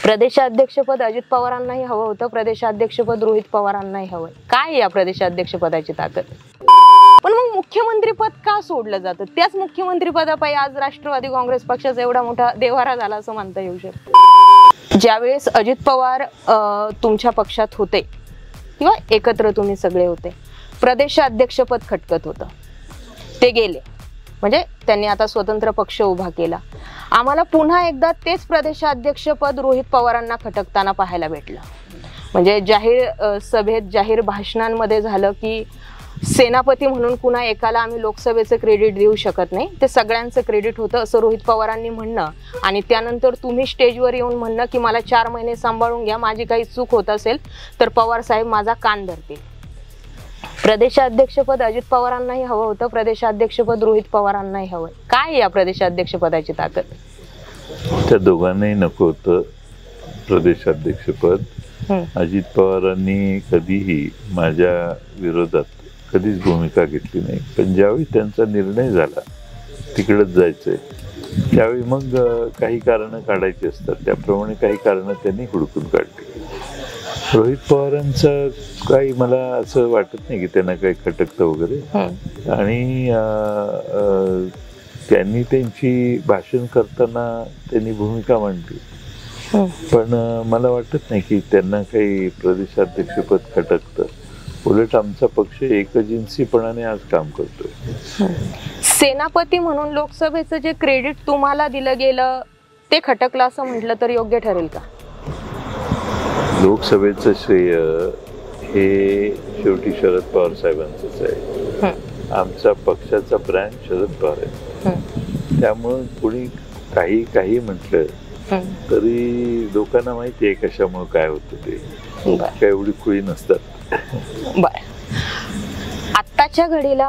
प्रदेशाध्यक्षपद अजित पवारांनाही हवं होतं, प्रदेशाध्यक्षपद रोहित पवारांनाही हवं. काय या प्रदेशाध्यक्षपदाची ताकद? पण मग मुख्यमंत्री पद का सोडलं जातं? त्याच मुख्यमंत्री पदापायी आज राष्ट्रवादी काँग्रेस पक्षाचा एवढा मोठा देव्हारा झाला असं म्हणता येऊ शकतं. ज्यावेळेस अजित पवार तुमच्या पक्षात होते किंवा एकत्र तुम्ही सगळे होते, प्रदेशाध्यक्षपद खटकत होतं, ते गेले, म्हणजे त्यांनी आता स्वतंत्र पक्ष उभा केला. आम्हाला पुन्हा एकदा तेच प्रदेशाध्यक्षपद रोहित पवारांना खटकताना पाहायला भेटलं. म्हणजे जाहीर सभेत, जाहीर भाषणांमध्ये झालं की सेनापती म्हणून कुणा एकाला आम्ही लोकसभेचं क्रेडिट देऊ शकत नाही, ते सगळ्यांचं क्रेडिट होतं असं रोहित पवारांनी म्हणणं, आणि त्यानंतर तुम्ही स्टेजवर येऊन म्हणणं की मला 4 महिने सांभाळून घ्या, माझी काही चूक होत असेल तर पवार साहेब माझा कान धरतील. प्रदेशाध्यक्षपद अजित पवारांनाही हवं होतं, प्रदेशाध्यक्षपद रोहित पवारांनाही हवं. काय या प्रदेशाध्यक्षपदाची ताकद? त्या दोघांनाही नको होतं प्रदेशाध्यक्षपद. अजित पवारांनी कधीही माझ्या विरोधात कधीच भूमिका घेतली नाही, पण ज्यावेळी त्यांचा निर्णय झाला तिकडंच जायचंय त्यावेळी मग काही कारणं काढायची असतात, त्याप्रमाणे काही कारणं त्यांनी हुडकून काढली. रोहित पवारांचं काही मला असं वाटत नाही की त्यांना काही खटकतं वगैरे, आणि त्यांनी त्यांची भाषण करताना त्यांनी भूमिका मांडली, पण मला वाटत नाही की त्यांना काही प्रदेशाध्यक्षपद खटकतं. उलट आमचा पक्ष एकजिन्सीपणाने आज काम करतोय. सेनापती म्हणून लोकसभेचं जे क्रेडिट तुम्हाला दिलं गेलं ते खटकलं असं म्हटलं तर योग्य ठरेल का? लोकसभेचं श्रेय हे शेवटी शरद पवार साहेबांचंच आहे. आमचा पक्षाचा ब्रँड शरद पवार आहे, त्यामुळं कोणी काही म्हटलं तरी लोकांना माहिती आहे कशामुळे काय होतं ते, काय एवढी खुळी नसतात. बर, आत्ताच्या घडीला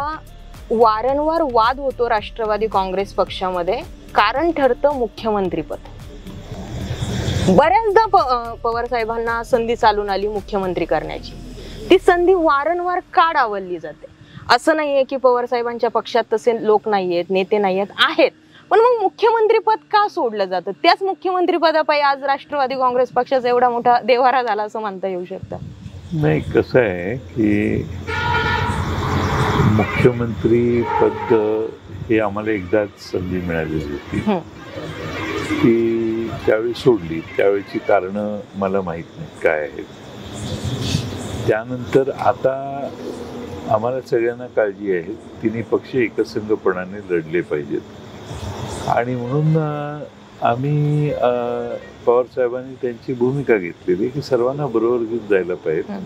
वारंवार वाद होतो राष्ट्रवादी काँग्रेस पक्षामध्ये, कारण ठरतं मुख्यमंत्रीपद. बऱ्याचदा पवार साहेबांना संधी चालून आली मुख्यमंत्री करण्याची, ती संधी वारंवार का डावलली जाते? असं नाहीये की पवार साहेबांच्या पक्षात तसे लोक नाहीयेत, नेते नाहीयेत, आहेत, पण मग मुख्यमंत्री पद का सोडलं जातं? त्याच मुख्यमंत्री पदापायी आज राष्ट्रवादी काँग्रेस पक्षाचा एवढा मोठा देव्हारा झाला असं म्हणता येऊ शकतं. नाही, कसं आहे की मुख्यमंत्री पद हे आम्हाला एकदाच संधी मिळालेली होती, ती त्यावेळी सोडली. त्यावेळीची कारणं मला माहीत नाही काय आहेत. त्यानंतर आता आम्हाला सगळ्यांना काळजी आहे, तिन्ही पक्ष एकसंघपणाने लढले पाहिजेत, आणि म्हणून आम्ही पवार साहेबांनी त्यांची भूमिका घेतलेली की सर्वांना बरोबर घेऊन जायला पाहिजे,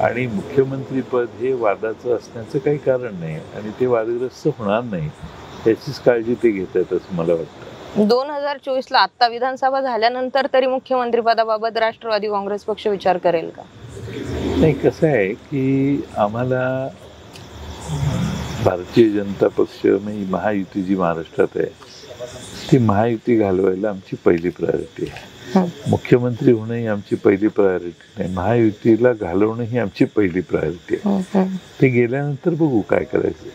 आणि मुख्यमंत्रीपद हे वादाचं असण्याचं काही कारण नाही, आणि ते वादग्रस्त होणार नाही याचीच काळजी ते घेत आहेत असं मला वाटतं. 2024ला आता विधानसभा झाल्यानंतर तरी मुख्यमंत्री पदाबाबत राष्ट्रवादी काँग्रेस पक्ष विचार करेल का? नाही, कसं आहे की आम्हाला भारतीय जनता पक्ष म्हणजे महायुती जी महाराष्ट्रात आहे ती महायुती घालवायला आमची पहिली प्रायोरिटी आहे. मुख्यमंत्री होणं ही आमची पहिली प्रायोरिटी नाही, महायुतीला घालवणं ही आमची पहिली प्रायोरिटी आहे. ते गेल्यानंतर बघू काय करायचं.